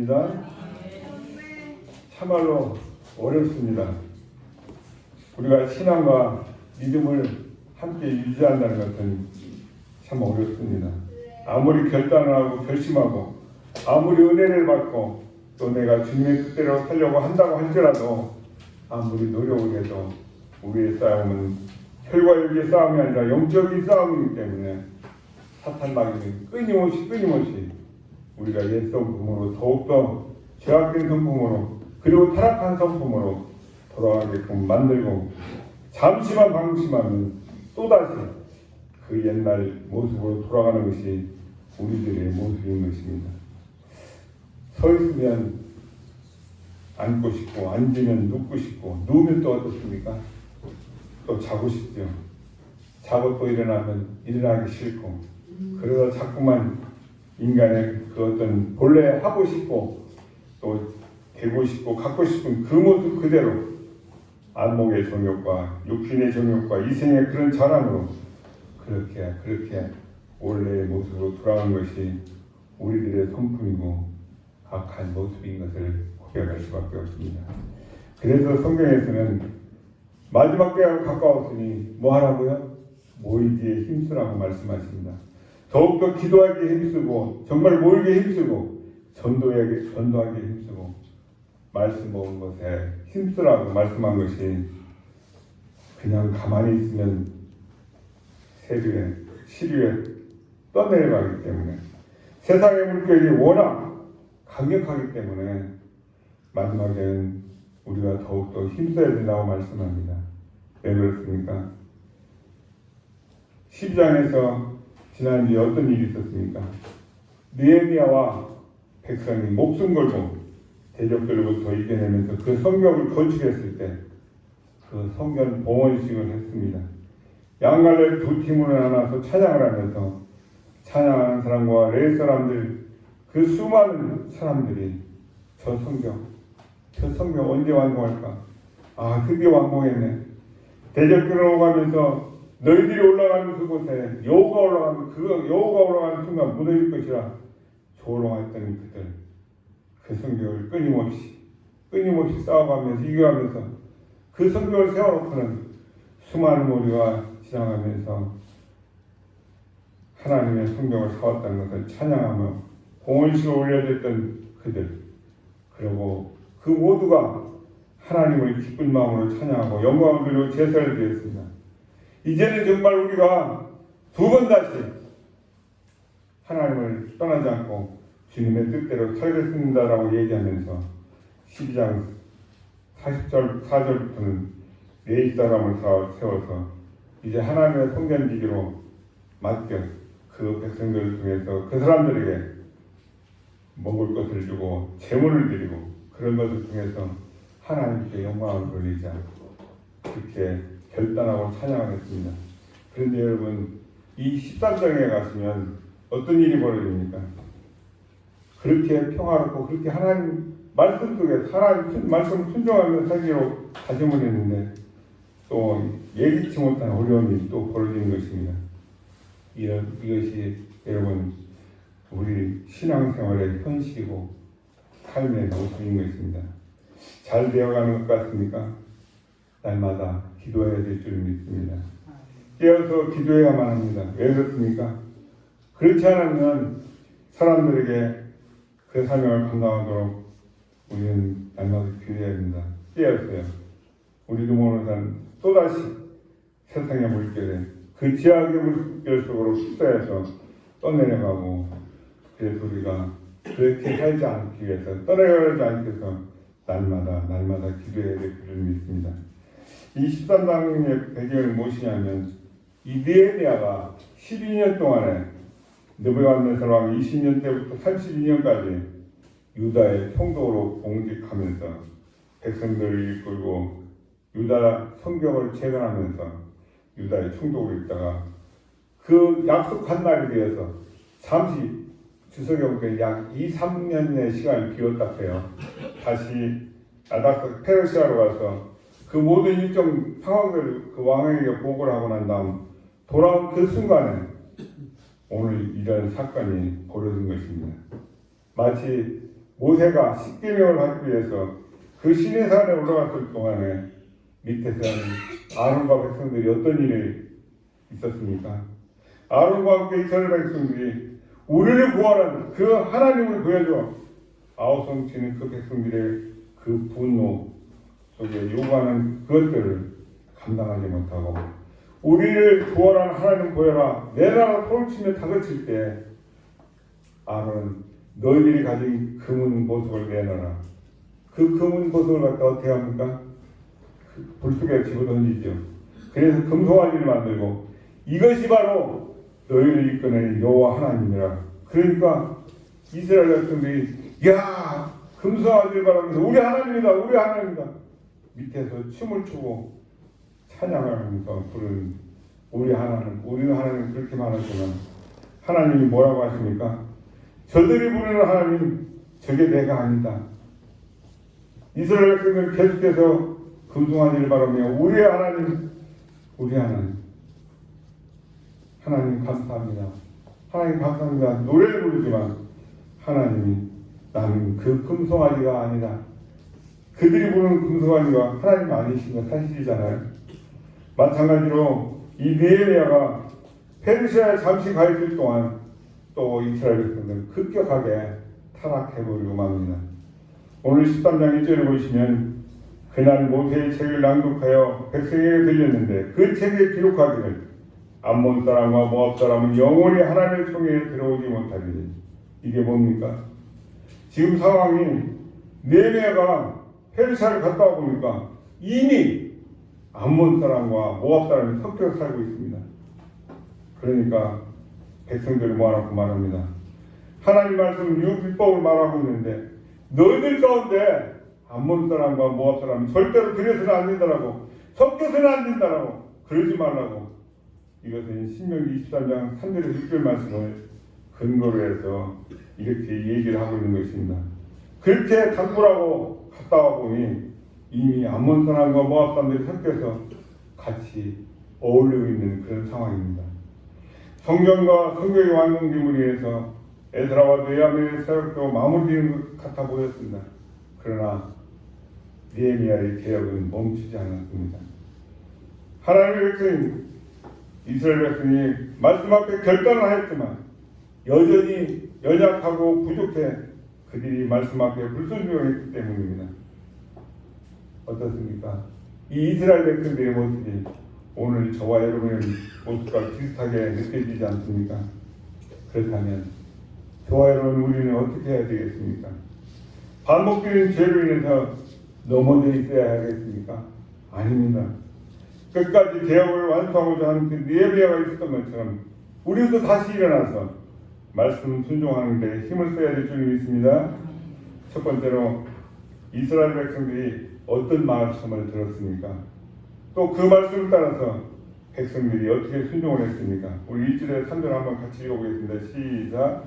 믿습니다. 참말로 어렵습니다. 우리가 신앙과 믿음을 함께 유지한다는 것은 참 어렵습니다. 아무리 결단을 하고 결심하고 아무리 은혜를 받고 또 내가 주님의 뜻대로 살려고 한다고 할지라도 아무리 노력을 해도 우리의 싸움은 혈과 육의 싸움이 아니라 영적인 싸움이기 때문에 사탄 마귀는 끊임없이 우리가 옛 성품으로 더욱더 죄악된 성품으로 그리고 타락한 성품으로 돌아가게끔 만들고 잠시만 방심하면 또다시 그 옛날 모습으로 돌아가는 것이 우리들의 모습인 것입니다. 서 있으면 앉고 싶고 앉으면 눕고 싶고 누우면 또 어떻습니까? 또 자고 싶죠. 자고 또 일어나면 일어나기 싫고 그러다 자꾸만 인간의 그 어떤 본래 하고 싶고 또 되고 싶고 갖고 싶은 그 모습 그대로 안목의 정욕과 육신의 정욕과 이생의 그런 자랑으로 그렇게 원래의 모습으로 돌아간 것이 우리들의 성품이고 악한 모습인 것을 고백할 수밖에 없습니다. 그래서 성경에서는 마지막 때가 가까웠으니 뭐 하라고요? 모이기에 힘쓰라고 말씀하십니다. 더욱더 기도하기에 힘쓰고 정말 모이기에 힘쓰고 전도하기에 힘쓰고 말씀 모은 것에 힘쓰라고 말씀한 것이 그냥 가만히 있으면 세류에 시류에 떠내려가기 때문에 세상의 물결이 워낙 강력하기 때문에 마지막에는 우리가 더욱더 힘써야 된다고 말씀합니다. 왜 그렇습니까? 12장에서 지난주에 어떤 일이 있었습니까? 느헤미야와 백성이 목숨 걸고 대적들로부터 이겨내면서 그 성벽을 건축했을 때 그 성전 봉헌식을 했습니다. 양갈래 두 팀으로 나눠서 찬양을 하면서 찬양하는 사람과 레위 사람들 그 수많은 사람들이 저 성벽 언제 완공할까? 아 드디어 완공했네. 대적들로 가면서 너희들이 올라가는 그곳에 여호가 올라가는 순간 무너질 것이라 조롱했던 그들 그 성벽을 끊임없이 싸워가면서 이겨가면서 그 성벽을 세워놓고는 수많은 우리가 지나가면서 하나님의 성벽을 세웠다는 것을 찬양하며 봉헌식을 올려줬던 그들 그리고 그 모두가 하나님을 기쁜 마음으로 찬양하고 영광을 드리고 제사를 드렸습니다. 이제는 정말 우리가 두 번 다시 하나님을 떠나지 않고 주님의 뜻대로 살겠습니다라고 얘기하면서 12장 4절부터는 네 사람을 세워서 이제 하나님의 성전지기로 맡겨 그 백성들을 통해서 그 사람들에게 먹을 것을 주고 제물을 드리고 그런 것을 통해서 하나님께 영광을 돌리자 그렇게 결단하고 찬양하겠습니다. 그런데 여러분 이 13장에 가시면 어떤 일이 벌어집니까? 그렇게 평화롭고 그렇게 하나님 말씀 속에 하나님 말씀 순종하며 살기로 다짐을 했는데 또 예기치 못한 어려움이 또 벌어지는 것입니다. 이것이 여러분 우리 신앙생활의 현실이고 삶의 모습인 것입니다. 잘 되어가는 것 같습니까? 날마다 기도해야 될 줄 믿습니다. 깨어서 기도해야만 합니다. 왜 그렇습니까? 그렇지 않으면 사람들에게 그 사명을 감당하도록 우리는 날마다 기도해야 됩니다. 깨었어요. 우리도 모르는 사람 또다시 세상의 물결에 그 지하의 물결 속으로 휩싸여서 떠내려가고 그래서 우리가 그렇게 살지 않기 위해서 떠내려가지 않기 위해서 날마다 기도해야 될 줄을 믿습니다. 이 13장의 배경이 무엇이냐면 이 느헤미야가 12년 동안에 느부갓네살 왕 20년 때부터 32년까지 유다의 총독으로 봉직하면서 백성들을 이끌고 유다 성벽을 재건하면서 유다의 총독으로 있다가 그 약속한 날이 되어서 잠시 주석에 보니까 약 2-3년의 시간을 비웠다 해요. 다시 아닥스 페르시아로 가서 그 모든 일정 상황들을 그 왕에게 보고를 하고 난 다음 돌아온 그 순간에 오늘 이런 사건이 벌어진 것입니다. 마치 모세가 십계명을 받기 위해서 그 시내산에 올라갔을 동안에 밑에서는 아론과 백성들이 어떤 일이 있었습니까? 아론과 함께 이스라엘 백성들이 우리를 구하는 그 하나님을 보여줘 아우성치는 그 백성들의 그 분노 속에 요구하는 그것들을 감당하지 못하고 우리를 구원하는 하나님 보여라 내 나라 손을 치며 다그칠 때 아론은 너희들이 가진 금은 보석을 내놔라. 그 금은 보석을 갖다 어떻게 합니까? 그 불속에 집어던지죠. 그래서 금송아지를 만들고 이것이 바로 너희를 이끌어낸 여호와 하나님이라. 그러니까 이스라엘 백성들이 야 금송아지를 바라면서 우리 하나님이다 우리 하나님이다 밑에서 춤을 추고 찬양을 하면서 부르는 우리는 하나님 그렇게 말하지만 하나님이 뭐라고 하십니까? 저들이 부르는 하나님 저게 내가 아니다. 이스라엘 백성들 계속해서 금송아지를 바라며 우리 하나님 하나님 감사합니다. 하나님 감사합니다. 노래를 부르지만 하나님이 나는 그 금송아지가 아니다. 그들이 부르는 금송아지가 하나님 아니신 건 사실이잖아요. 마찬가지로 이 느헤미야가 페르시아에 잠시 가 있을 동안 또 이스라엘 백성들은 급격하게 타락해버리고 맙니다. 오늘 13장 1절을 보시면 그날 모세의 책을 낭독하여 백성에게 들렸는데 그 책에 기록하기를 암몬 사람과 모압 사람은 영원히 하나님의 총회에 들어오지 못하리니 이게 뭡니까? 지금 상황이 느헤미야가 페르시아를 갔다 와 보니까 이미 암몬 사람과 모압 사람이 섞여 살고 있습니다. 그러니까 백성들을 모아놓고 말합니다. 하나님 말씀 율법을 말하고 있는데 너희들 가운데 암몬 사람과 모압 사람이 절대로 들여서는 안 된다라고 섞여서는 안 된다라고 그러지 말라고 이것은 신명기 23장 3절에서 6절 말씀을 근거로 해서 이렇게 얘기를 하고 있는 것입니다. 그렇게 당부라고 갔다 와 보니 이미 암몬 사람과 모압 사람들이 섞여서 같이 어울리고 있는 그런 상황입니다. 성경과 성경의 완성됨을 위해서 에스라와 느헤미야의 사역도 마무리되는 것 같아 보였습니다. 그러나 느헤미야의 개혁은 멈추지 않았습니다. 하나님의 백성 이스라엘 백성이 말씀 앞에 결단을 하였지만 여전히 연약하고 부족해 그들이 말씀 앞에 불순종했기 때문입니다. 어떻습니까? 이 이스라엘 백성들의 모습이 오늘 저와 여러분의 모습과 비슷하게 느껴지지 않습니까? 그렇다면 저와 여러분 우리는 어떻게 해야 되겠습니까? 반복되는 죄로 인해서 넘어져 있어야 하겠습니까? 아닙니다. 끝까지 개혁을 완수하고자 하는 그 느헤미야가 있었던 것처럼 우리도 다시 일어나서 말씀 순종하는 데 힘을 써야 될 줄 믿습니다. 첫 번째로 이스라엘 백성들이 어떤 말씀을 들었습니까? 또 그 말씀을 따라서 백성들이 어떻게 순종을 했습니까? 우리 1절에 3절 한번 같이 읽어보겠습니다. 시작.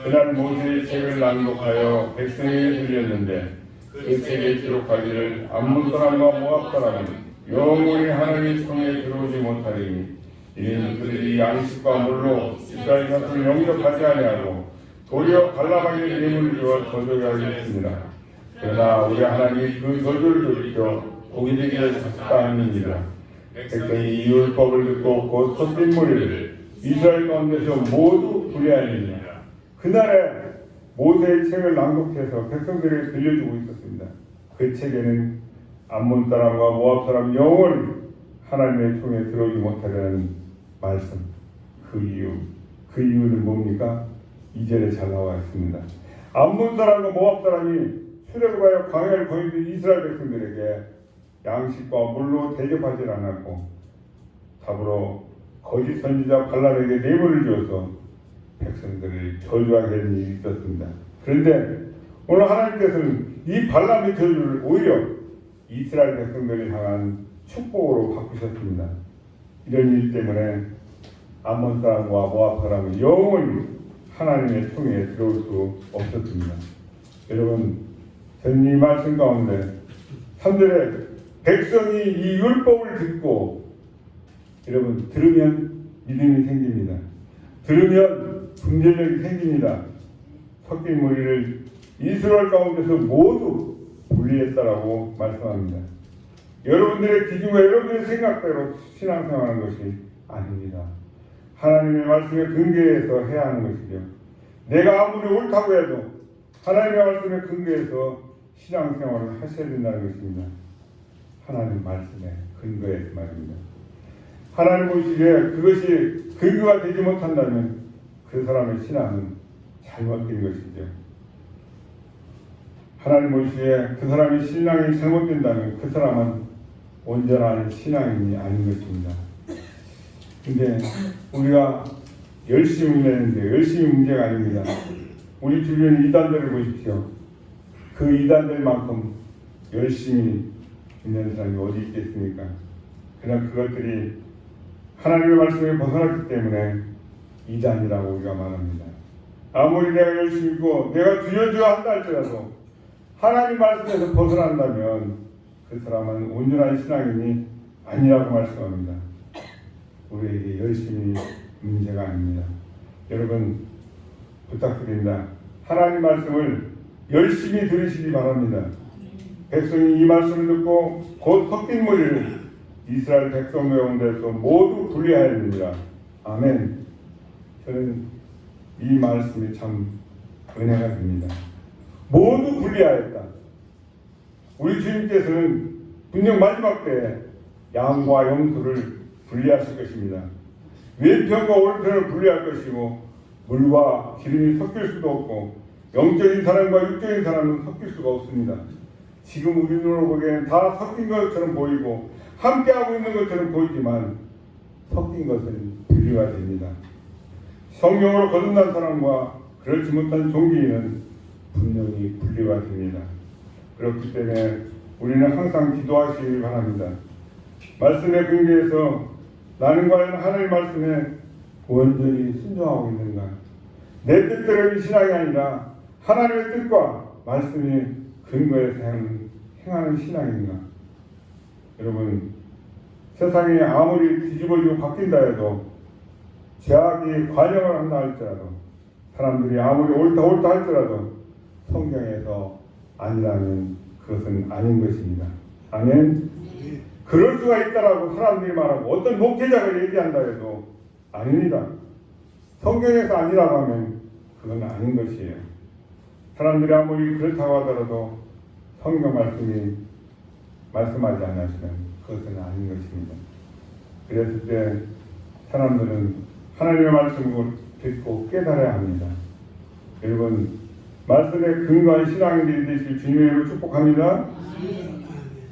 그날 모세의 책을 낭독하여 백성에게 들렸는데 그 책에 기록하기를 암몬 사람과 모압 사람은 영원히 하나님의 손에 들어오지 못하리니 이는 그들이 양식과 물로 이스라엘 자손을 영접하지 아니하고 도리어 갈라방의 예물을 주어 저주하게 하였습니다. 그러나 우리 하나님이 그 저주를 돌이켜 복이 되게 하셨다느니라. 백성이 이 율법을 듣고 곧 섞인 무리를 이스라엘 가운데서 모두 불리하니라. 그날에 모세의 책을 낭독해서 백성들에게 들려주고 있었습니다. 그 책에는 암몬 사람과 모압 사람 영원히 하나님의 총에 들어오지 못하려는 말씀. 그 이유는 뭡니까? 2절에 잘 나와 있습니다. 암몬 사람과 모압 사람이 출애굽하여 광야를 거니던 이스라엘 백성들에게 양식과 물로 대접하지 않았고 더불어 거짓 선지자 발람에게 뇌물을 주어서 백성들을 저주하게 한 일이 있었습니다. 그런데 오늘 하나님께서는 이 발람의 저주를 오히려 이스라엘 백성들을 향한 축복으로 바꾸셨습니다. 이런 일 때문에 암몬 사람과 모압 사람은 영원히 하나님의 총에 들어올 수 없었습니다. 여러분, 저는 이 말씀 가운데 3절에 백성이 이 율법을 듣고 여러분 들으면 믿음이 생깁니다. 들으면 분별력이 생깁니다. 섞인 무리를 이스라엘 가운데서 모두 분리했다라고 말씀합니다. 여러분들의 기준과 여러분들의 생각대로 신앙생활하는 것이 아닙니다. 하나님의 말씀에 근거해서 해야 하는 것이죠. 내가 아무리 옳다고 해도 하나님의 말씀에 근거해서 신앙생활을 하셔야 된다는 것입니다. 하나님 말씀에 근거해서 말입니다. 하나님 보시기에 그것이 근거가 되지 못한다면 그 사람의 신앙은 잘못된 것이죠. 하나님 보시기에 그 사람의 신앙이 잘못된다면 그 사람은 온전한 신앙인이 아닌 것입니다. 근데 우리가 열심히 내는데 열심히 문제가 아닙니다. 우리 주변 이단들을 보십시오. 그 이단들만큼 열심히 있는 사람이 어디 있겠습니까? 그냥 그것들이 하나님의 말씀에 벗어났기 때문에 이단이라고 우리가 말합니다. 아무리 내가 열심히 있고 내가 주여주여 한다 할지라도 하나님 말씀에서 벗어난다면 그 사람은 온전한 신앙인이 아니라고 말씀합니다. 우리에게 열심히 문제가 아닙니다. 여러분 부탁드립니다. 하나님 말씀을 열심히 들으시기 바랍니다. 백성이 이 말씀을 듣고 곧 섞인 무리를 이스라엘 백성 가운데서 모두 분리해야 됩니다. 아멘. 저는 이 말씀이 참 은혜가 됩니다. 모두 분리하였다. 우리 주님께서는 분명 마지막 때에 양과 염소를 분리하실 것입니다. 왼편과 오른편을 분리할 것이고 물과 기름이 섞일 수도 없고 영적인 사람과 육적인 사람은 섞일 수가 없습니다. 지금 우리 눈으로 보기에는 다 섞인 것처럼 보이고 함께하고 있는 것처럼 보이지만 섞인 것은 분리가 됩니다. 성령으로 거듭난 사람과 그렇지 못한 종교인은 분명히 분리가 됩니다. 그렇기 때문에 우리는 항상 기도하시길 바랍니다. 말씀에 근거해서 나는 과연 하나님 말씀에 온전히 순종하고 있는가? 내 뜻대로의 신앙이 아니라 하나님의 뜻과 말씀이 근거해서 행하는 신앙인가? 여러분, 세상이 아무리 뒤집어지고 바뀐다 해도 제약이 관영을 한다 할지라도 사람들이 아무리 옳다 할지라도 성경에서 아니라면 그것은 아닌 것입니다. 아멘. 그럴 수가 있다라고 사람들이 말하고 어떤 목회자가 얘기한다 해도 아닙니다. 성경에서 아니라고 하면 그건 아닌 것이에요. 사람들이 아무리 그렇다고 하더라도 성경 말씀이 말씀하지 않으시면 그것은 아닌 것입니다. 그랬을 때 사람들은 하나님의 말씀을 듣고 깨달아야 합니다. 여러분, 말씀에 근거한 신앙인들이 되실 주님의 이름으로 축복합니다.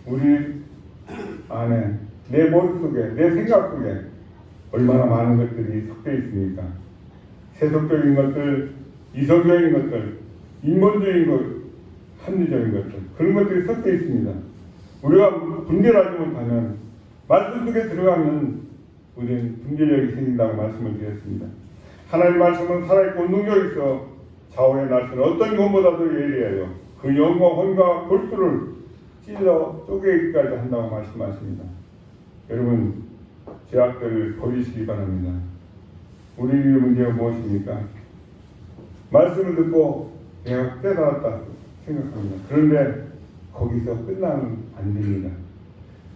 우리 안에 내 머릿속에 내 생각 속에 얼마나 많은 것들이 섞여 있습니까? 세속적인 것들, 이성적인 것들, 인본적인 것, 합리적인 것들, 그런 것들이 섞여 있습니다. 우리가 분별하지 못하면 말씀 속에 들어가면 우리는 분별력이 생긴다고 말씀을 드렸습니다. 하나님 말씀은 살아있고 능력이 있어 좌우의 날씨는 어떤 것보다도 예리해요. 그 영과 혼과 골수를 찔러 쪼개기까지 한다고 말씀하십니다. 여러분, 죄악들을 버리시기 바랍니다. 우리의 문제가 무엇입니까? 말씀을 듣고 내가 깨달았다 생각합니다. 그런데 거기서 끝나면 안 됩니다.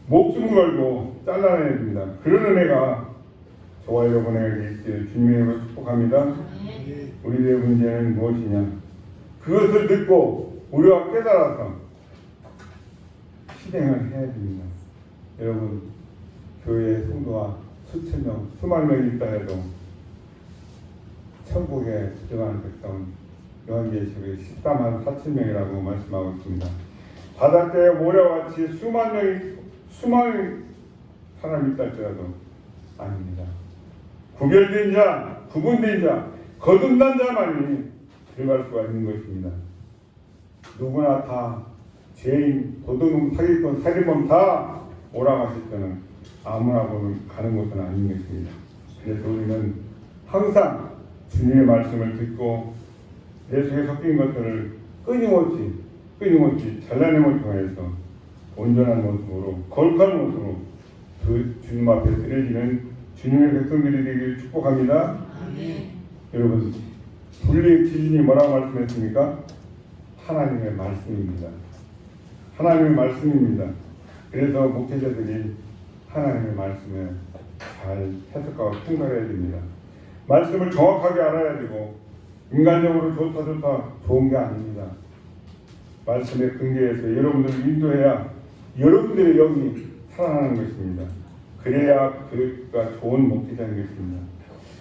목숨 걸고 잘라내야 됩니다. 그런 은혜가 저와 여러분에게 있기를 주님의 이름으로 축복합니다. 우리의 문제는 무엇이냐? 그것을 듣고 우리가 깨달아서 실행을 해야 됩니다. 여러분, 교회의 성도가 수천 명, 수만 명이 있다 해도 천국에 들어가는 백성은 요한계시록에 14만 4천 명이라고 말씀하고 있습니다. 바닷가에 모래같이 수많은 사람이 있다 할지라도 아닙니다. 구별된 자, 구분된 자, 거듭난 자만이 들어갈 수가 있는 것입니다. 누구나 다 죄인, 도둑놈, 사기꾼, 살인범 다 오라가실 때는 아무나 보면 가는 것은 아닌 것입니다. 그래서 우리는 항상 주님의 말씀을 듣고 내 속에 섞인 것들을 끊임없이 잘라냄을 통해서 온전한 모습으로 거룩한 모습으로 그 주님 앞에 드려지는 주님의 백성들이 되기를 축복합니다. 아멘. 여러분, 분리의 기준이 뭐라고 말씀했습니까? 하나님의 말씀입니다. 하나님의 말씀입니다. 그래서 목회자들이 하나님의 말씀을 잘 해석하고 통달해야 됩니다. 말씀을 정확하게 알아야 되고 인간적으로 좋다 좋은 게 아닙니다. 말씀의 근거에서 여러분들을 인도해야 여러분들의 영이 살아나는 것입니다. 그래야 그가 좋은 목회자인 것입니다.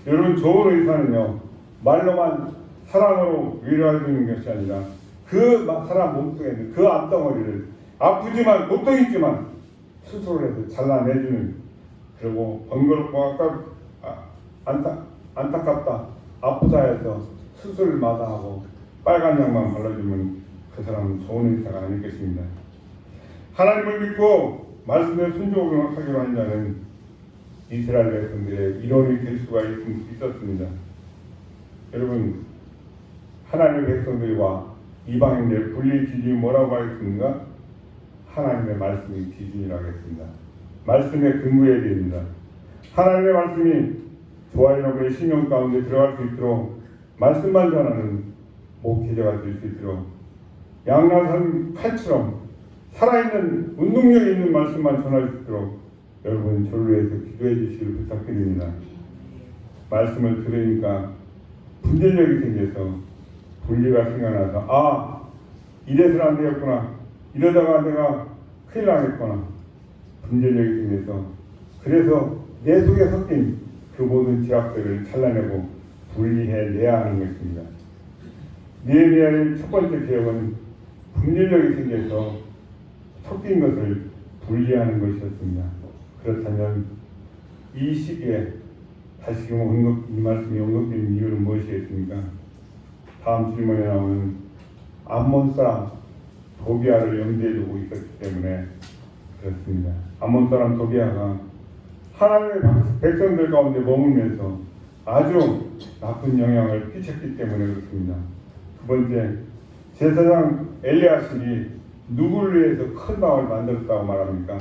여러분, 좋은 의사는요, 말로만 사랑으로 위로해주는 것이 아니라 그 사람 몸속에 있는 그 앞덩어리를 아프지만 고통 있지만 스스로 해서 잘라내주는, 그리고 번거롭고 안타깝다 아프다 해서 수술을 마다하고 빨간 약만 발라주면 그 사람은 좋은 의사가 아닐 것입니다. 하나님을 믿고 말씀에 순종하기로 한 자는 이스라엘 백성들의 일원이 될 수가 있었습니다. 여러분, 하나님의 백성들과 이방인들의 분리 기준이 뭐라고 하겠습니까? 하나님의 말씀이 기준이라고 했습니다. 말씀에 근거해야 됩니다. 하나님의 말씀이 저와 여러분의 신령 가운데 들어갈 수 있도록 말씀만 전하는 목회자가 될 수 있도록 양나선 칼처럼 살아있는 운동력 있는 말씀만 전할 수 있도록 여러분 저를 위해서 기도해 주시기를 부탁드립니다. 말씀을 들으니까 분별력이 생겨서 분리가 생겨나서 이래서는 안 되겠구나, 이러다가 내가 큰일 나겠구나, 분별력이 생겨서 그래서 내 속에 섞인 그 모든 죄악들을 잘라내고 분리해내야 하는 것입니다. 느헤미야의 첫 번째 개혁은 분별력이 생겨서 섞인 것을 분리하는 것이었습니다. 그렇다면 이 시기에 다시금 이 말씀이 언급된 이유는 무엇이겠습니까? 다음 질문에 나오는 암몬 사람 도비아를 염두에 두고 있었기 때문에 그렇습니다. 암몬 사람 도비아가 하나님의 백성들 가운데 머물면서 아주 나쁜 영향을 끼쳤기 때문에 그렇습니다. 두 번째, 제사장 엘리야십이 누구를 위해서 큰 방을 만들었다고 말합니까?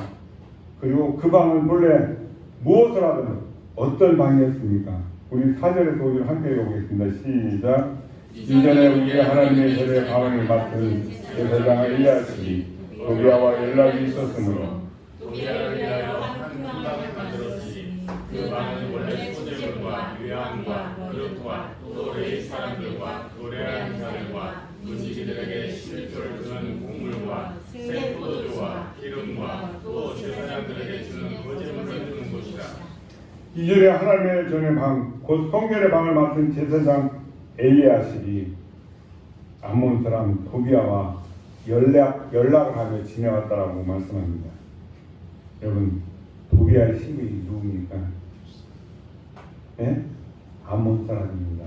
그리고 그 방은 본래 무엇을 하든 어떤 방이었습니까? 우리 4절에서 5절 함께 읽어보겠습니다. 시작. 이전에 우리 하나님의 절의 방을 맡은 제사장 엘리야십이 도비아와 연락이 있었으므로 도비아를 위하여 한 방을 만들었으니 그 방은 원래 소재물과 유향과 그릇과 또 레위 사람들과 노래하는 자들과 문지기들에게 실조를 주는 곡물과 새 포도주와 기름과 또 제사장들에게 주는 거제물을 주는 곳이다. 이전에 하나님의 전의 방, 곧 성전의 방을 맡은 제사장 엘리야십이 암몬 사람 도비아와 연락을 하며 지내왔다라고 말씀합니다. 여러분, 도비아의 신분이 누굽니까? 네? 암몬 사람입니다.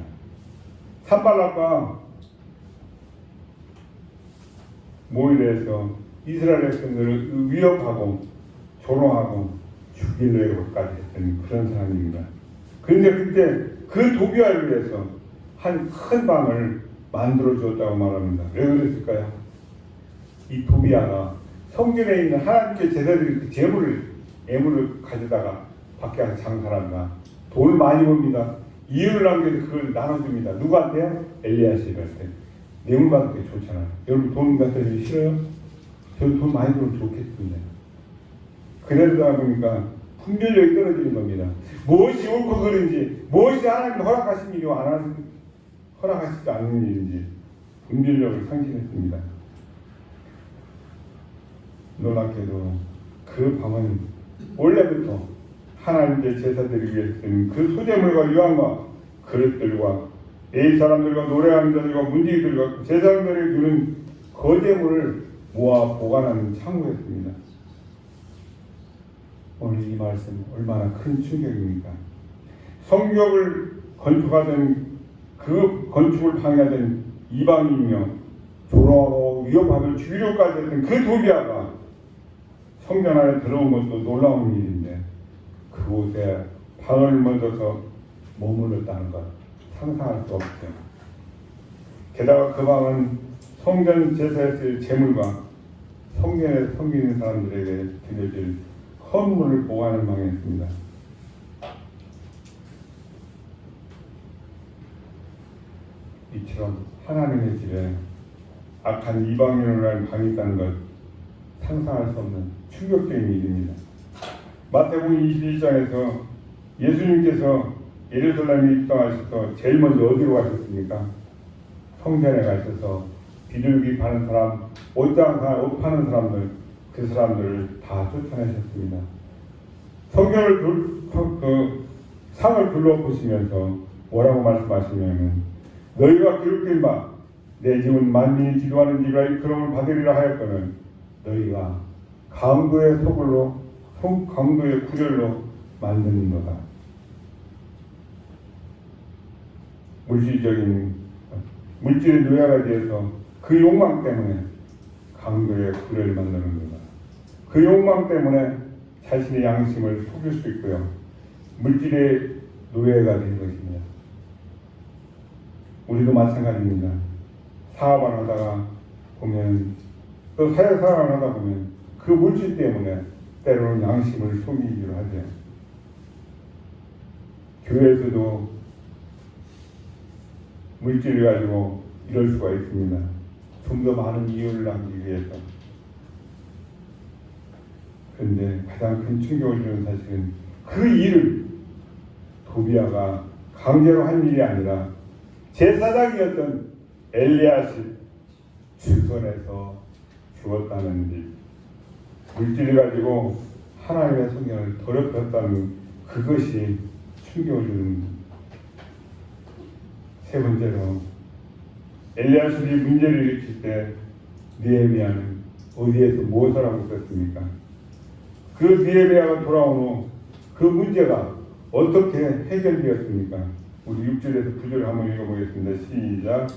산발락과 모일에서 이스라엘 백성들을 위협하고 조롱하고 죽이려고까지 했던 그런 사람입니다. 그런데 그때 그 도비아를 위해서 한 큰 방을 만들어 주었다고 말합니다. 왜 그랬을까요? 이 도비아가 성전에 있는 하나님께 제사드린 그 애물을 가져다가 밖에 가서 장사한다. 돈을 많이 법니다. 이윤을 남겨서 그걸 나눠줍니다. 누구한테요? 엘리야십한테. 뇌물 받는 게 좋잖아요. 여러분 돈 갖다 주기 싫어요? 저는 돈 많이 벌면 좋겠습니다. 그러다 보니까 분별력이 떨어지는 겁니다. 무엇이 옳고 그른지, 무엇이 하나님 허락하신 일이고 허락하시지 않는 일인지 분별력을 상실했습니다. 놀랍게도 그 방은 원래부터 하나님께 제사드리기 위해서 쓰는 그 소재물과 유황과 그릇들과 레위 사람들과 노래하는 자들과 문지기들과 제사장들에게 주는 거제물을 모아 보관하는 창고였습니다. 오늘 이 말씀 얼마나 큰 충격입니까? 성벽을 건축하던 그 건축을 방해하던 이방인이며 조롱하고 위협하며 죽이려까지 했던 그 도비아가 성전 안에 들어온 것도 놀라운 일인데 그곳에 방을 만들어서 머물렀다는 것 상상할 수 없죠. 게다가 그 방은 성전 제사의 제물과 성전에 섬기는 사람들에게 드려질 헌물을 보관하는 방이었습니다. 이처럼 하나님의 집에 악한 이방인을 방이 있다는 것 상상할 수 없는 충격적인 일입니다. 마태복음 21장에서 예수님께서 예루살렘에 입성하셔서 제일 먼저 어디로 가셨습니까? 성전에 가셔서 비둘기 파는 사람, 옷 파는 사람들, 그 사람들을 다 쫓아내셨습니다. 성전을 상을 둘러보시면서 뭐라고 말씀하시냐면 너희가 기록된 바 내 집은 만민이 기도하는 집이라 일컬음을 받으리라 하였거늘 너희가 강도의 소굴로 강도의 구렬로 만드는 거다. 물질의 노예가 되어서 그 욕망 때문에 강도의 구렬을 만드는 거다. 그 욕망 때문에 자신의 양심을 속일 수 있고요. 물질의 노예가 된 것입니다. 우리도 마찬가지입니다. 사업을 하다가 보면 또 사회생활을 하다 보면 그 물질 때문에 때로는 양심을 속이기로 하죠. 교회에서도 물질을 가지고 이럴 수가 있습니다. 좀 더 많은 이유를 남기기 위해서. 그런데 가장 큰 충격을 주는 사실은 그 일을 도비아가 강제로 한 일이 아니라 제사장이었던 엘리야시 주선해서 주었다는 일. 물질을 가지고 하나님의 성경을 더럽혔다는 그것이 충격을 주는. 세 번째로 엘리야십이 문제를 일으킬 때 느헤미야는 어디에서 무엇을 하고 있었습니까? 그 느헤미야가 돌아온 후 그 문제가 어떻게 해결되었습니까? 우리 6절에서 9절을 한번 읽어보겠습니다. 시작.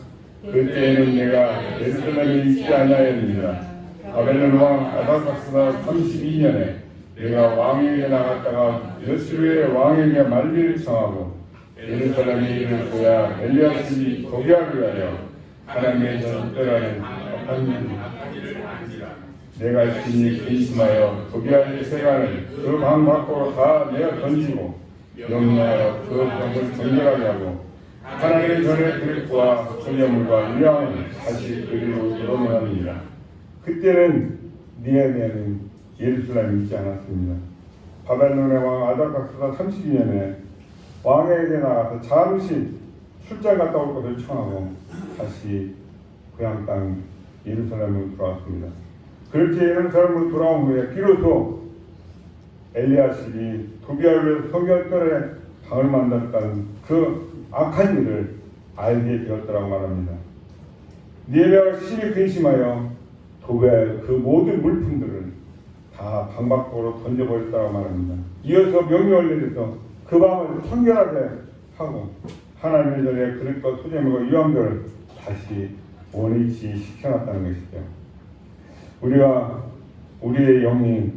그때에는 내가 예루살렘에 있지 아니하였느니라. 바벨론 왕 아닥사스다 32년에 내가 왕에게 나갔다가 며칠 후에 왕에게 말미를 청하고 예루살렘에 이를 보야 엘리야십이 도비아를 위하여 하나님의 전대라는 악한 일을 한지라. 내가 심히 근심하여 도비아의 세간을 그 방 밖으로 다 내어 던지고 명령하여 그 병을 정렬하게 하고 하나님의 전에 그릇과 소녀물과 유향을 다시 그리로 들어놓으니라. 그때는 느헤미야는 예루살렘에 있지 않았습니다. 바벨론의 왕 아닥사스다 32년에 왕에게 나가서 잠시 출장 갔다 올 것을 청하고 다시 고향 땅 예루살렘으로 돌아왔습니다. 그렇게 예루살렘으로 돌아온 후에 비로소 엘리야십이 도비아를 성결ter에 방을 만들었다는 그 악한 일을 알게 되었다고 말합니다. 느헤미야가 심히 근심하여 도비아의 그 모든 물품들을 다 방 밖으로 던져버렸다고 말합니다. 이어서 명령을 내려서 그 방을 청결하게 하고 하나님의 전에 그릇과 소재물과 유황들을 다시 원위치 시켜놨다는 것이죠. 우리가 우리의 영이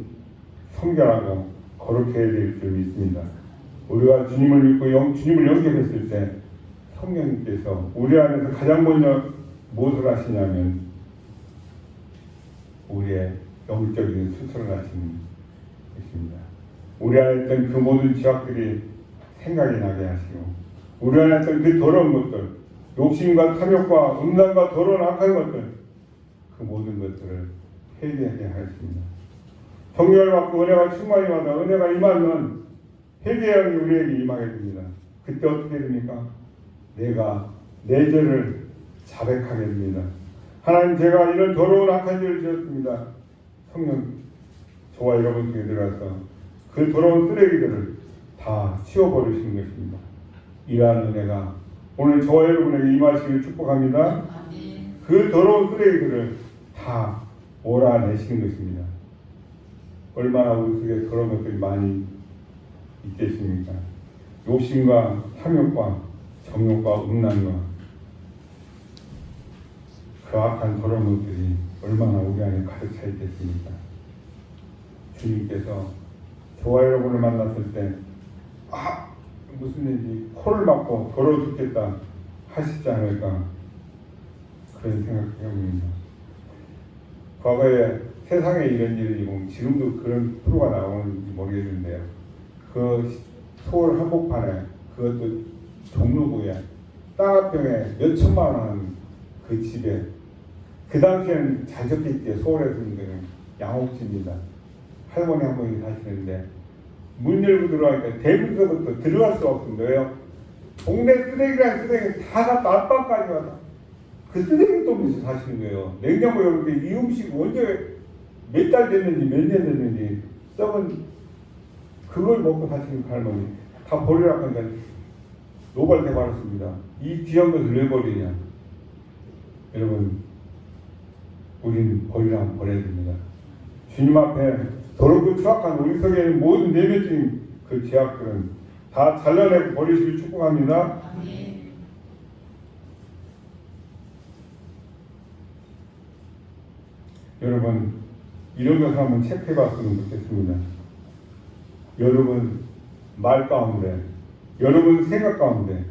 성결하고 거룩해야 될 줄 믿습니다. 우리가 주님을 믿고 주님을 영접했을 때 성령님께서 우리 안에서 가장 먼저 무엇을 하시냐면 우리의 영적인 수술을 하시는 것입니다. 우리 안에 있던 그 모든 죄악들이 생각이 나게 하시고 우리 안에 있던 그 더러운 것들, 욕심과 탐욕과 음란과 더러운 악한 것들, 그 모든 것들을 회개하게 하십니다. 성령을 받고 은혜가 충만히 받아 은혜가 임하면 회개의 영이 우리에게 임하게 됩니다. 그때 어떻게 됩니까? 내가 내 죄를 자백하게 됩니다. 하나님, 제가 이런 더러운 악한 죄를 지었습니다. 성령, 저와 여러분 중에 들어가서 그 더러운 쓰레기들을 다 치워버리시는 것입니다. 이러한 은혜가 오늘 저와 여러분에게 임하시기를 축복합니다. 그 더러운 쓰레기들을 다 몰아내시는 것입니다. 얼마나 우리 속에 더러운 것들이 많이 있겠습니까? 욕심과 탐욕과 정욕과 음란과 그 악한 더러운 것들이 얼마나 우리 안에 가득 차 있겠습니까? 주님께서 저와 여러분을 만났을 때 무슨 일인지 코를 막고 더러워 죽겠다 하시지 않을까 그런 생각이 듭니다. 과거에 세상에 이런 일이 보면 지금도 그런 프로가 나오는지 모르겠는데요. 그 서울 한복판에 그것도 종로구에 땅합병에 몇 천만 원 그 집에 그 당시에는 자적했기에 서울에서 있는 양옥집입니다. 할머니 한 분이 사시는데 문 열고 들어가니까 대문서부터 들어갈 수가 없습니다. 왜요? 동네 쓰레기랑 쓰레기 다 갖다 앞방까지 와서 그 쓰레기 동네에서 사시는 거예요. 냉장고 열는데 이 음식 언제 몇 달 됐는지 몇 년 됐는지 썩은 그걸 먹고 사시는 할머니 다 버리라고 하니까 노발대 받았습니다. 이 귀한 것을 왜 버리냐? 여러분, 우린 버리라면 버려야 됩니다. 주님 앞에 더럽고 추악한 우리 속에 있는 모든 내면적인 그 죄악들은 다 잘라내고 버리시길 축복합니다. 아멘. 여러분, 이런 것을 한번 체크해 봤으면 좋겠습니다. 여러분 말 가운데, 여러분 생각 가운데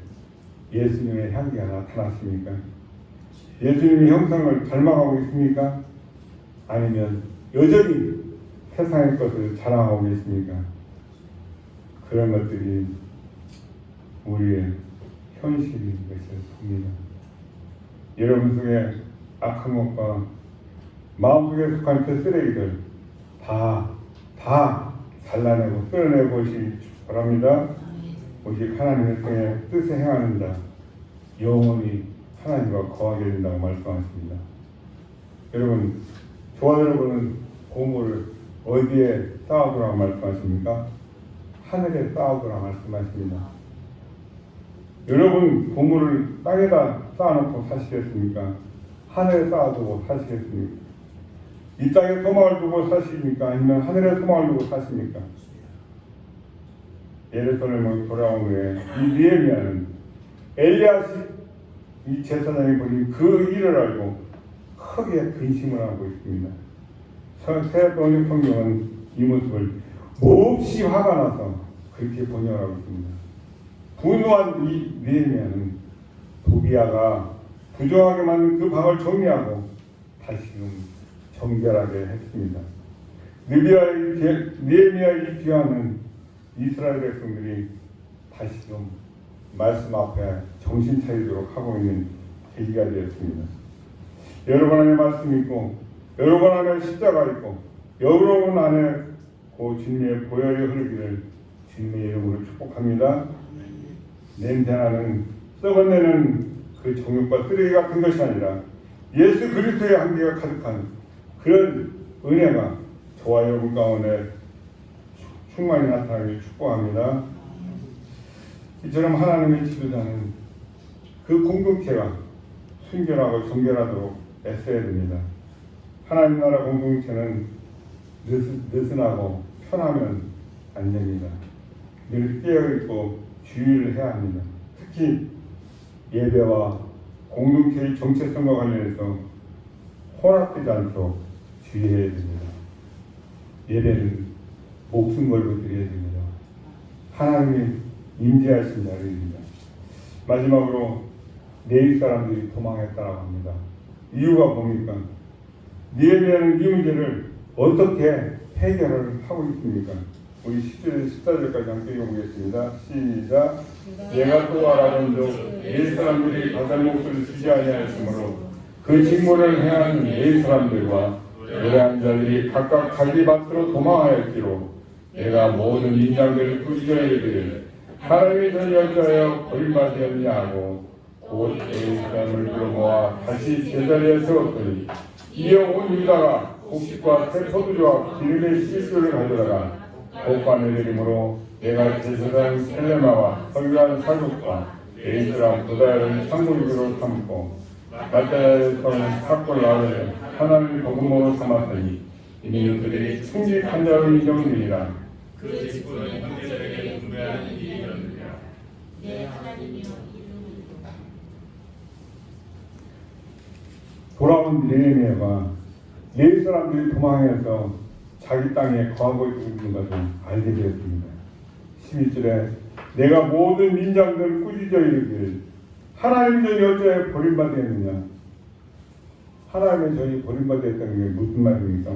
예수님의 향기가 나타났습니까? 예수님의 형상을 닮아가고 있습니까? 아니면 여전히 세상의 것을 자랑하고 계십니까? 그런 것들이 우리의 현실인 것을 봅니다. 여러분 속에 악한 것과 마음속에 속한 그 쓰레기들 다 잘라내고 쓸어내 보시기 바랍니다. 오직 하나님의 성의 뜻에 행하는 자 영원히 하나님과 거하게 된다고 말씀하십니다. 여러분, 저와 여러분은 보물을 어디에 쌓아두라고 말씀하십니까? 하늘에 쌓아두라고 말씀하십니다. 여러분 보물을 땅에다 쌓아놓고 사시겠습니까? 하늘에 쌓아두고 사시겠습니까? 이 땅에 소망을 두고 사십니까? 아니면 하늘에 소망을 두고 사십니까? 예루살렘을 돌아온 후에 이 느헤미야는 엘리야식 이 제사장이 벌인 그 일을 알고 크게 근심을 하고 있습니다. 새 번역 성경은 이 모습을 몹시 화가 나서 그렇게 번역을 하고 있습니다. 분노한 이 느헤미야는 도비야가 부정하게 만든 그 방을 정리하고 다시금 정결하게 했습니다. 느헤미야의 귀환은 이스라엘 백성들이 다시금 말씀 앞에 정신 차리도록 하고 있는 계기가 되었습니다. 여러분 안에 말씀이 있고 여러분 안에 십자가 있고 여러분 안에 그 주님의 보혈이 흐르기를 주님의 이름으로 축복합니다. 냄새나는 썩어내는 그 정욕과 쓰레기 같은 것이 아니라 예수 그리스도의 한계가 가득한 그런 은혜가 저와 여러분 가운데 충만히 나타나길 축복합니다. 이처럼 하나님의 지도자는 그 공동체가 순결하고 정결하도록 애써야 됩니다. 하나님 나라 공동체는 느슨하고 편하면 안 됩니다. 늘 깨어있고 주의를 해야 합니다. 특히 예배와 공동체의 정체성과 관련해서 혼합되지 않도록 주의해야 됩니다. 예배는 목숨 걸고 드려야 됩니다. 하나님이 임재하신 자리입니다. 마지막으로 내일 사람들이 도망했다고 합니다. 이유가 뭡니까? 느헤미야는 이 문제를 어떻게 해결을 하고 있습니까? 우리 10절, 14절까지 함께 읽어보겠습니다. 시작. 내가 또 알아본즉 내일 사람들이 가살 몫을 주지 아니하였으므로 그 직무를 행하는 내일 사람들과 노래하는 자들이 각각 자기 밭으로 도망하였기로 내가 모든 인장들을 꾸짖어 이르기를 하나님의 전역자여 버림받았냐 하고 곧 내일 사람을 불러모아 다시 제자리에 세웠더니 이어 온 유다가 곡식과 새 포도주와 기름의 실수를 가져다가 복관을 내림으로 내가 제사장 셀레마와 서기관 사국과 내일 사람 도다야를 창고유기로 삼고 마따야에서는 사골 나를 하나님의 복음으로 삼았으니 이는 그들이 충직한 자를 인정되리라. 그 직분은 형제들에게 분배하는 일이었느니라. 내 하나님이여 이름으로 돌아온 느헤미야가 내일 사람들이 도망해서 자기 땅에 거하고 있는 것을 알게 되었습니다. 11절에 내가 모든 민장들을 꾸짖어 이르기를 하나님의 전이 어찌하여 버림받았느냐. 하나님의 전이 버림받았다는 게 무슨 말입니까?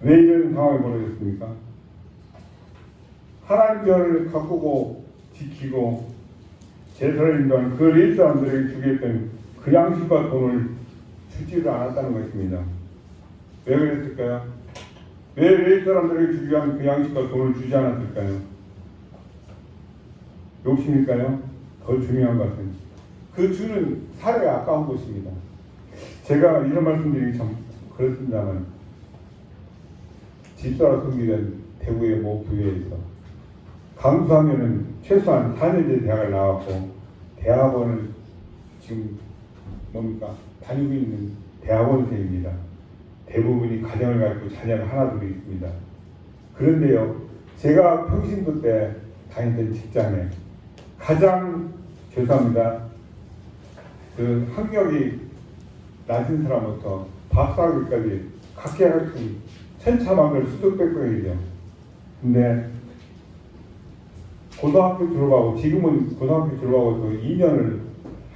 왜 이런 상황이 벌어졌습니까? 하나님 전을 가꾸고 지키고 제사를 인도한 그 레위 사람들에게 주겠던 그 양식과 돈을 주지를 않았다는 것입니다. 왜 그랬을까요? 왜 사람들에게 주기 위한 그 양식과 돈을 주지 않았을까요? 욕심일까요? 더 중요한 것은 그 주는 사례가 아까운 것입니다. 제가 이런 말씀드리기 참 그렇습니다만 집사로 섬기던 대구의 모 교회에서 강수하면은 최소한 4년제 대학을 나왔고 대학원을 지금 뭡니까 다니고 있는 대학원생입니다. 대부분이 가정을 갖고 자녀가 하나 둘 있습니다. 그런데요, 제가 평신도 때 다니던 직장에 가장 죄송합니다. 그 학력이 낮은 사람부터 박사학위까지 각계각층 천차만별 수두백병이죠. 근데 고등학교 졸업하고 지금은 고등학교 졸업하고 또 2년을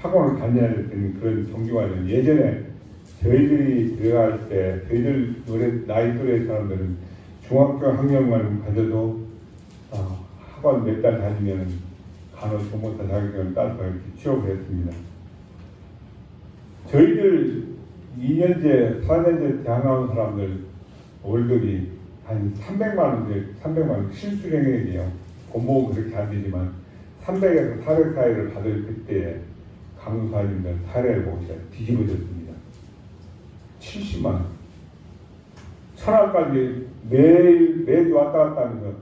학원을 다녀야 되는 그런 정규과정. 예전에 저희들이 들어갈 때 저희들 나이 또래 사람들은 중학교 학력만 가져도 학원 몇 달 다니면 간호조무사 자격증을 따서 이렇게 취업을 했습니다. 저희들 2년제, 4년제 대학 나온 사람들 월급이 한 300만 원 실수령액이에요. 공복은 그렇게 안 되지만 300에서 400 사이를 받을 그때 강사님들 사례를 보고 제가 뒤집어졌습니다. 70만 원. 천안까지 매주 왔다 갔다 하면서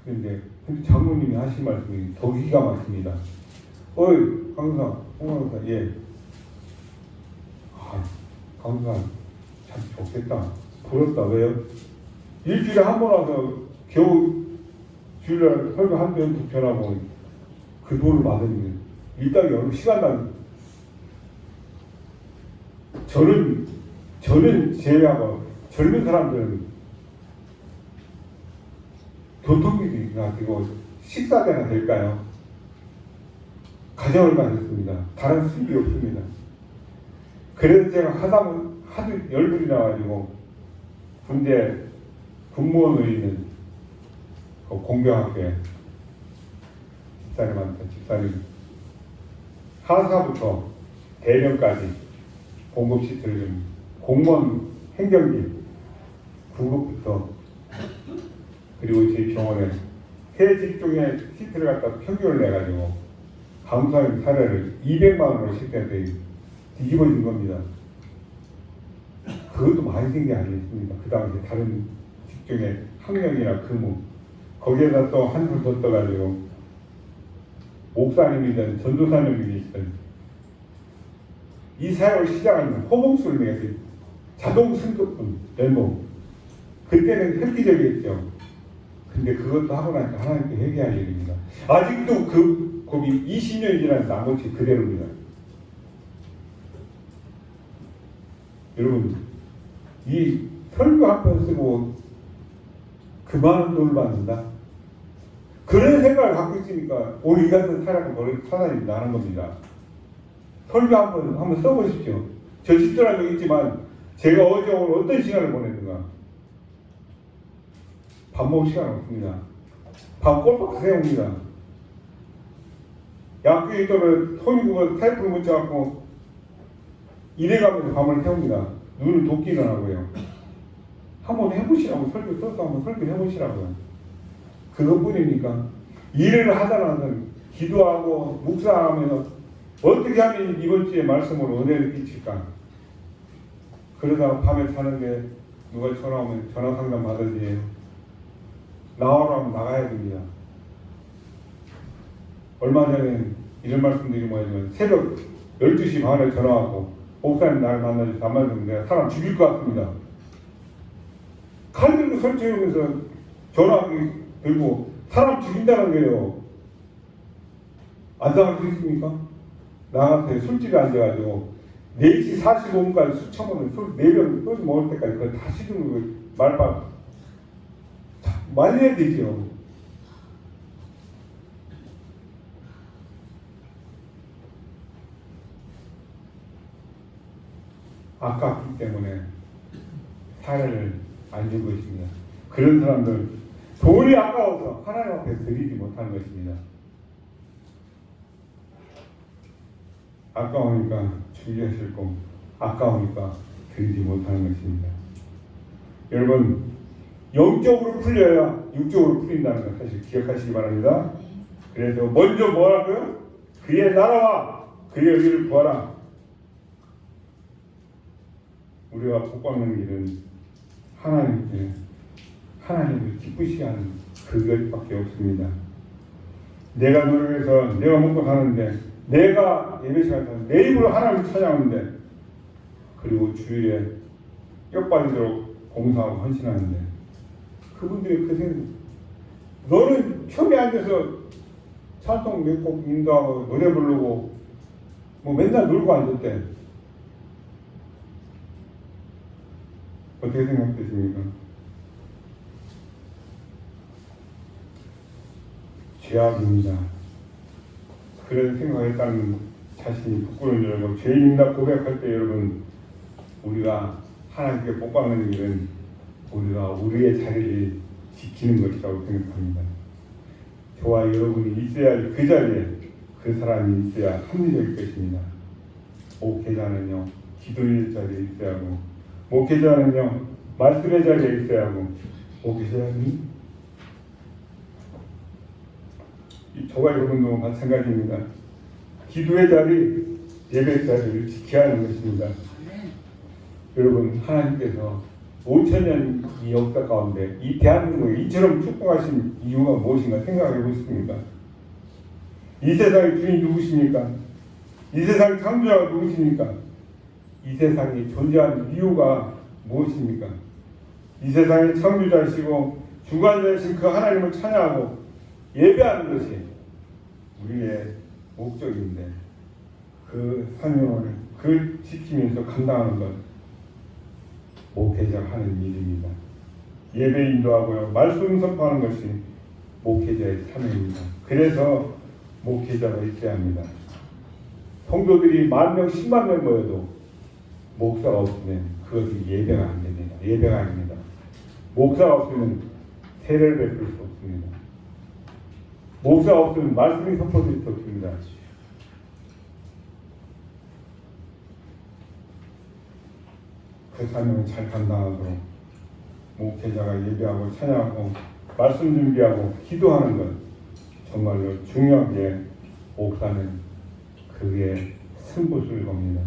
근데 장모님이 하신 말씀이 더 기가 막힙니다. 어이 강사, 홍강사, 예. 강사 참 좋겠다. 부럽다. 왜요? 일주일에 한 번 와서 겨우 주일날 설교 한 번 툭 전하고 그 돈을 받으면 일당이 어느 시간당 저는 제외하고 젊은 사람들은 교통비가 되고 식사 때나 될까요? 가정을 가졌습니다. 다른 수입이 없습니다. 그래서 제가 하도 열불이 나가지고 군대 군무원으로 있는 그 공병학교에 집사님 하사부터 대령까지 공급 시트를 좀 공무원 행정직 9급부터 그리고 저희 병원에 세 직종의 시트를 갖다 평균을 내가지고 강사님 사례를 200만 원으로 시트한테 뒤집어진 겁니다. 그것도 많이 생긴 게 아니었습니다. 그 당시에 다른 직종의 학력이나 근무 거기에다 또 한술 더 떠가지고 목사님이든 전도사님이든 이 사역을 시작하는 호봉수를 내서 자동 승급분 연봉 그때는 획기적이었죠. 근데 그것도 하고 나니까 하나님께 회개할 일입니다. 아직도 그 곱이 20년이 지난 나머지 그대로입니다. 여러분 이 설교 한 편 쓰고 그 많은 돈을 받는다? 그런 생각을 갖고 있으니까 오늘 이 같은 사람을 버리고 사단이 나는 겁니다. 설교 한번 써보십시오. 저 집들한 적 있지만 제가 어제 오늘 어떤 시간을 보냈는가? 밥 먹을 시간 없습니다. 밥 꼴박 세웁니다. 약국에 있더라도 손님과 타이프를 묻혀갖고 이래가면서 밤을 세웁니다. 눈을 돕기는 하고요. 한번 해보시라고 설교 써서 한번 설교해보시라고요. 그것뿐이니까 일을 하다는 기도하고 묵상하면서 어떻게 하면 이번 주에 말씀으로 은혜를 끼칠까? 그러다가 밤에 자는데 누가 전화 오면 전화 상담 받으세요. 나오라면 나가야 됩니다. 얼마 전에 이런 말씀드리면 뭐냐면 새벽 12시 반에 전화 왔고 목사님 날 만나주셔서 안 만나면 내가 사람 죽일 것 같습니다. 칼 들고 설치하면서 전화 들고 사람 죽인다는 거예요. 안 당할 수 있습니까? 나한테 술집에 앉아가지고 4시 45분까지 술 처먹는 술 4병 소주 먹을 때까지 그걸 다 시키는 거 말빨 말려야 되죠. 아깝기 때문에 사회를 안 준 것입니다. 그런 사람들 돈이 아까워서 하나님 앞에 드리지 못하는 것입니다. 아까우니까 주의하실 거 아까우니까 드리지 못하는 것입니다. 여러분, 영적으로 풀려야 육적으로 풀린다는 것 사실 기억하시기 바랍니다. 그래서 먼저 뭐라고요? 그의 나라와 그의 의를 구하라. 우리가 복받는 길은 하나님을 기쁘시게 하는 그것밖에 없습니다. 내가 노력해서 내가 먹고 사는데, 내가 예배 시간에 내 입으로 하나님을 찬양하는데, 그리고 주일에 뼈빠지도록 봉사하고 헌신하는데, 그분들이 그 생각, 너는 처음에 앉아서 찬송 몇 곡 인도하고 노래 부르고 뭐 맨날 놀고 앉았대. 어떻게 생각되십니까? 죄악입니다. 그런 생각했다는 자신이 부끄러운 줄 알고 죄인이다 고백할 때 여러분, 우리가 하나님께 복받는 일은 우리가 우리의 자리를 지키는 것이라고 생각합니다. 저와 여러분이 있어야 할 그 자리에 그 사람이 있어야 합리적일 것입니다. 목회자는요, 기도의 자리에 있어야 하고, 목회자는요, 말씀의 자리에 있어야 하고, 목회자는 저와 여러분도 마찬가지입니다. 기도의 자리, 예배의 자리를 지켜야 하는 것입니다. 여러분, 하나님께서 5,000년 이 역사 가운데 이 대한민국에 이처럼 축복하신 이유가 무엇인가 생각해 보십니까? 이 세상의 주인이 누구십니까? 이 세상의 창조자가 누구십니까? 이 세상이 존재하는 이유가 무엇입니까? 이 세상의 창조자이시고 주관자이신 그 하나님을 찬양하고 예배하는 것이 우리의 목적인데, 그 사명을 그 지키면서 감당하는 것, 목회자가 하는 일입니다. 예배 인도하고요, 말씀 선포하는 것이 목회자의 사명입니다. 그래서 목회자가 있어야 합니다. 성도들이 10,000명, 10만 명 모여도 목사가 없으면 그것이 예배가 안 됩니다. 예배가 아닙니다. 목사가 없으면 세례를 베풀 수 없습니다. 목사가 없으면 말씀이 선포될 수 없습니다. 그 사명을 잘 감당하도록 목회자가 예배하고 찬양하고 말씀 준비하고 기도하는 것, 정말로 중요하게 목사는 그게 승부수를 겁니다.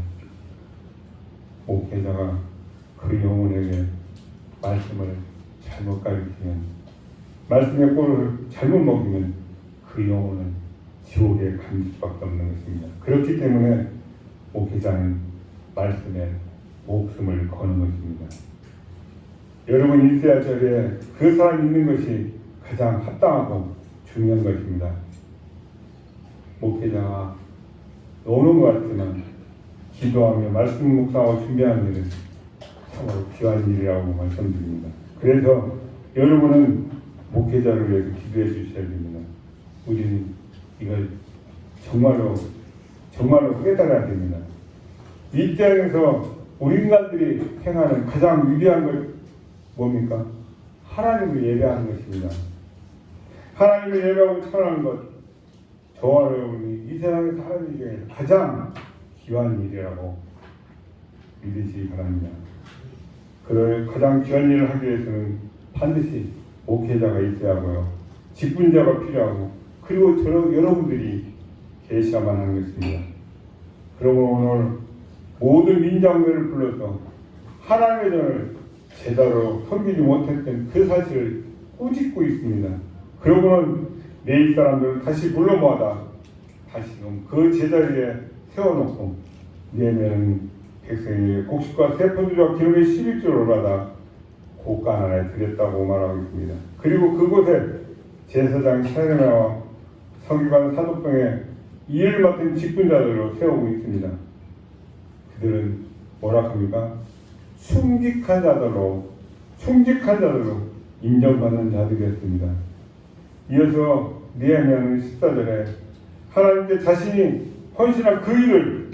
목회자가 그 영혼에게 말씀을 잘못 가르치면, 말씀의 꼴을 잘못 먹이면 그 영혼은 지옥에 갈 수밖에 없는 것입니다. 그렇기 때문에 목회자는 말씀에 목숨을 거는 것입니다. 여러분이 있어야 할 자리에 그 사람이 있는 것이 가장 합당하고 중요한 것입니다. 목회자가 노는 것 같지만 기도하며 말씀 묵상하고 준비하는 일은 참으로 귀한 일이라고 말씀드립니다. 그래서 여러분은 목회자를 위해서 기도해 주셔야 됩니다. 우리는 이걸 정말로 깨달아야 됩니다. 이 땅에서 우리 인간들이 행하는 가장 위대한 것 뭡니까? 하나님을 예배하는 것입니다. 하나님을 예배하고 찬양하는 것, 저와 여러분이 이 세상의 사람 중에 가장 귀한 일이라고 믿으시기 바랍니다. 그럴 가장 귀한 일을 하기 위해서는 반드시 목회자가 있어야 하고요, 직분자가 필요하고, 그리고 여러분들이 계셔야만 하는 것입니다. 그러므로 오늘 모든 민장들을 불러서 하나님의 전을 제대로 섬기지 못했던 그 사실을 꾸짖고 있습니다. 그러고는 내 입사람들을 다시 불러 모아다 다시금 그 제자리에 세워놓고 내면 백성에게 곡식과 세포들과 기름의 11조를 받아 고가 나라에 드렸다고 말하고 있습니다. 그리고 그곳에 제사장 샤레나와 서기관 사독등의 일을 맡은 직분자들로 세우고 있습니다. 그들은 뭐라 합니까? 충직한 자들로 인정받는 자들이었습니다. 이어서 느헤미야는 14절에 하나님께 자신이 헌신한 그 일을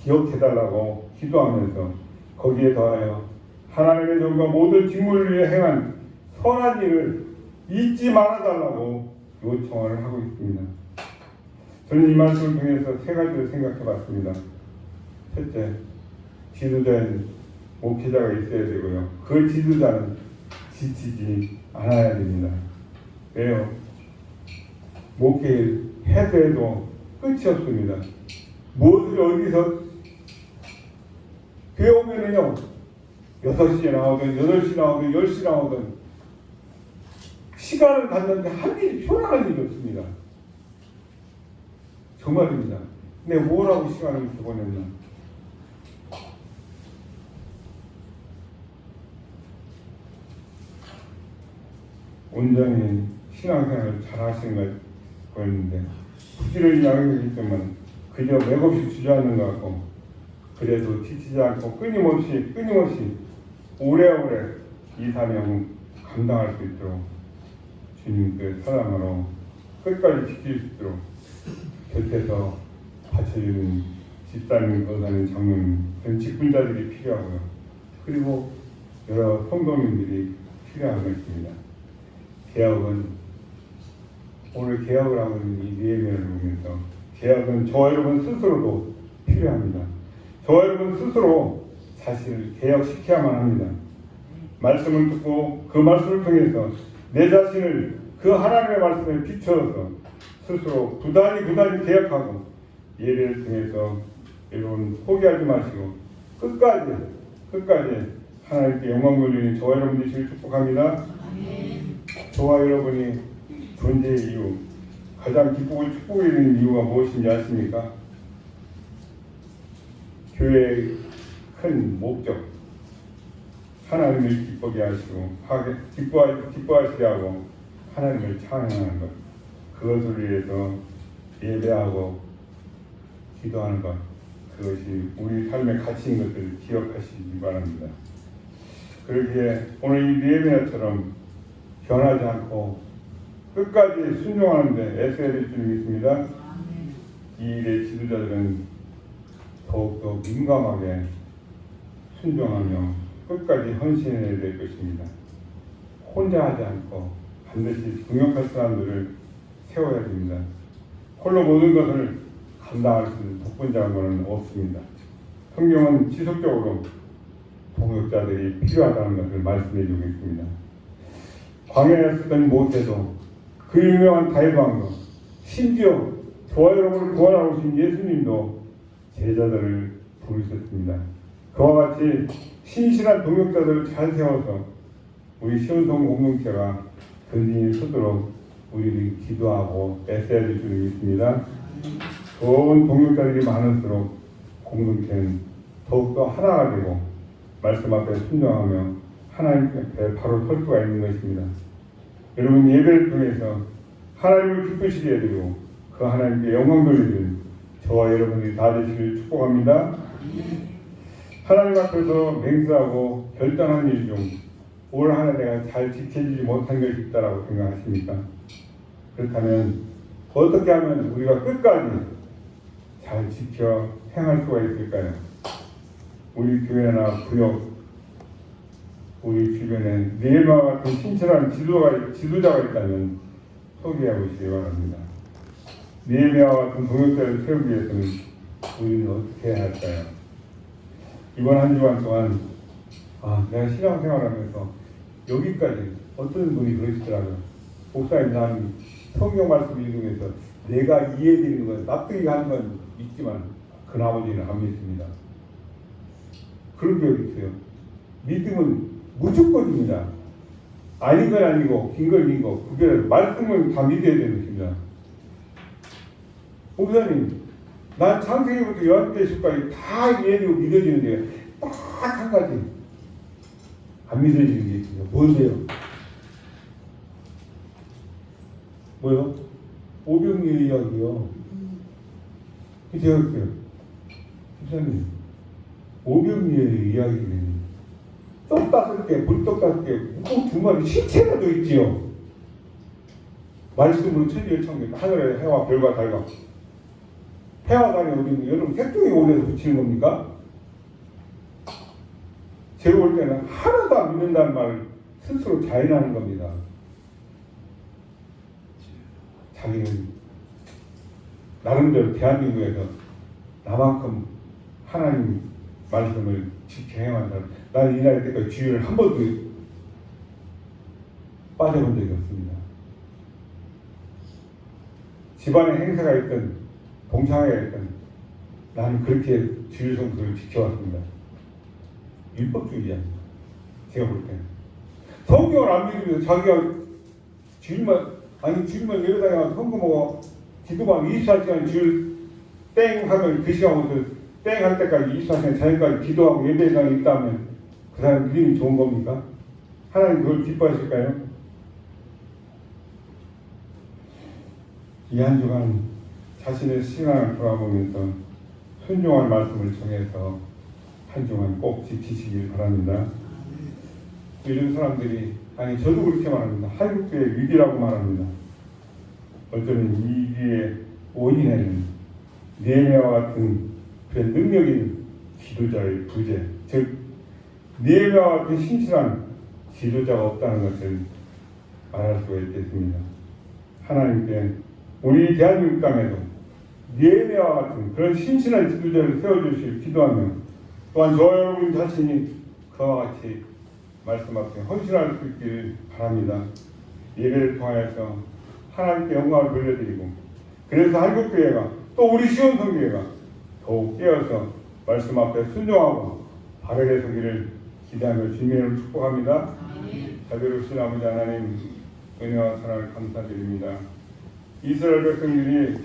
기억해달라고 기도하면서 거기에 더하여 하나님의 종과 모든 직무를 위해 행한 선한 일을 잊지 말아달라고 요청을 하고 있습니다. 저는 이 말씀을 통해서 세 가지를 생각해 봤습니다. 첫째, 지도자인 목회자가 있어야 되고요. 그 지도자는 지치지 않아야 됩니다. 왜요? 목회를 해도 해도 끝이 없습니다. 무엇을 어디서 배우면은요, 6시에 나오든 8시 나오든 10시 나오든 시간을 갖는데 한 일이 표현하는 일이 없습니다. 정말입니다. 내가 뭐라고 시간을 보냈나? 온전히 신앙생활을 잘 하시는 거였는데 부지런히 양육했지만 그저 맥없이 주저앉는 것 같고, 그래도 지치지 않고 끊임없이 오래오래 이 사명을 감당할 수 있도록 주님께 사랑으로 끝까지 지킬 수 있도록 곁에서 받쳐주는 집사님, 권사님, 장로님, 그런 직분자들이 필요하고요. 그리고 여러 성도님들이 필요한 것입니다. 개혁은, 오늘 개혁을 하고 있는 이 내면을 보면서 개혁은 저와 여러분 스스로도 필요합니다. 저와 여러분 스스로 자신을 개혁시켜야만 합니다. 말씀을 듣고 그 말씀을 통해서 내 자신을 그 하나님의 말씀에 비춰서 스스로 부단히 개혁하고, 예배를 통해서 여러분 포기하지 마시고 끝까지 하나님께 영광 돌리는 저와 여러분 되시길 축복합니다. 저와 여러분이 존재의 이유, 가장 기쁘고 축복이 되는 이유가 무엇인지 아십니까? 교회의 큰 목적, 하나님을 기쁘게 하시고 기뻐하시게 하고 하나님을 찬양하는 것, 그것을 위해서 예배하고 기도하는 것, 그것이 우리 삶의 가치인 것을 기억하시기 바랍니다. 그렇게 오늘 이 느헤미야처럼 변하지 않고 끝까지 순종하는데 애써야 될 줄 믿습니다. 이 일의 지도자들은 더욱더 민감하게 순종하며 끝까지 헌신해야 될 것입니다. 혼자 하지 않고 반드시 동역할 사람들을 세워야 됩니다. 홀로 모든 것을 감당할 수 있는 독분자는 없습니다. 성경은 지속적으로 동역자들이 필요하다는 것을 말씀해 주고 있습니다. 광야에 쓰던 모세도, 그 유명한 다윗왕도, 심지어 저와 여러분을 구원하러 오신 예수님도 제자들을 부르셨습니다. 그와 같이 신실한 동역자들을 잘 세워서 우리 시온성 공동체가 근진히 서도록 우리는 기도하고 애써야 될 줄 믿습니다. 좋은 동역자들이 많을수록 공동체는 더욱더 하나가 되고 말씀 앞에 순종하며 하나님 앞에 바로 설 수가 있는 것입니다. 여러분, 예배를 통해서 하나님을 기쁘시게 해드리고 그 하나님께 영광 돌리는 저와 여러분들이 다 되시길 축복합니다. 하나님 앞에서 맹세하고 결단한 일 중 올 한 해 내가 잘 지켜지지 못한 것이 있다라고 생각하십니까? 그렇다면 어떻게 하면 우리가 끝까지 잘 지켜 행할 수가 있을까요? 우리 교회나 구역, 우리 주변에 느헤미야와 같은 신실한 지도자가 있다면 소개해 보시기 바랍니다. 느헤미야와 같은 동역자를 세우기 위해서는 우리는 어떻게 해야 할까요? 이번 한 주간 동안 내가 신앙생활하면서 여기까지 어떤 분이 그러시더라고요. 목사님, 나는 성경 말씀 읽으면서 내가 이해되는 건, 납득이 가는 건 있지만 그 나머지는 안 믿습니다. 그런 게 어디 있어요? 믿음은 무조건입니다. 아닌 건 아니고 긴 건 긴 거 구별해서 말씀은 다 믿어야 되는 것입니다. 목사님, 난 창세기부터 요한계시까지 다 이해되고 믿어지는데 딱 한 가지 안 믿어지는 게 있습니다. 뭔데요? 뭐요? 오병이의 이야기요. 제가 할게요. 목사님, 오병이의 이야기는 떡 5개, 물떡 5개, 꼭 2마리 시체가 더 있지요. 말씀으로 천지를 창조, 하늘의 해와 별과 달과, 해와 달이 어디는 여러분 색종이 올려서 붙이는 겁니까? 제가 볼 때는 하나도 안 믿는다는 말을 스스로 자인하는 겁니다. 자기는 나름대로 대한민국에서 나만큼 하나님 말씀을 지켜 행한 사람. 나는 이 나이 때까지 주일을 한 번도 빠져본 적이 없습니다. 집안에 행사가 있든 동창회가 있든 나는 그렇게 주일 성수를 지켜왔습니다. 율법주의야. 제가 볼 때는. 성경을 안 믿으면서 자기가 주일만 예배당에 성금 먹어 기도방 24시간 주일 땡 하면 그 시간부터 땡 할 때까지 24시간 자기까지 기도하고 예배당에 있다면 그 사람 믿음이 좋은 겁니까? 하나님 그걸 기뻐하실까요? 이 한 주간 자신의 신앙을 돌아보면서 순종할 말씀을 정해서 한 주간 꼭 지키시길 바랍니다. 요즘 사람들이 아니 저도 그렇게 말합니다. 한국교회 위기라고 말합니다. 어쩌면 이 위기의 원인에는 느헤미야와 같은 그런 능력 있는 지도자의 부재, 즉 느헤미야와 같은 신실한 지도자가 없다는 것을 말할 수가 있겠습니다. 하나님께 우리 대한민국 땅에도 느헤미야와 같은 그런 신실한 지도자를 세워주시길 기도하며 또한 저 여러분 자신이 그와 같이 말씀 앞에 헌신할 수 있기를 바랍니다. 예배를 통하여서 하나님께 영광을 돌려드리고 그래서 한국교회가 또 우리 시온성교회가 더욱 깨어서 말씀 앞에 순종하고 바르게 서기를 기대하며 주님을 축복합니다. 자비로우신 아버지 하나님 은혜와 사랑을 감사드립니다. 이스라엘 백성들이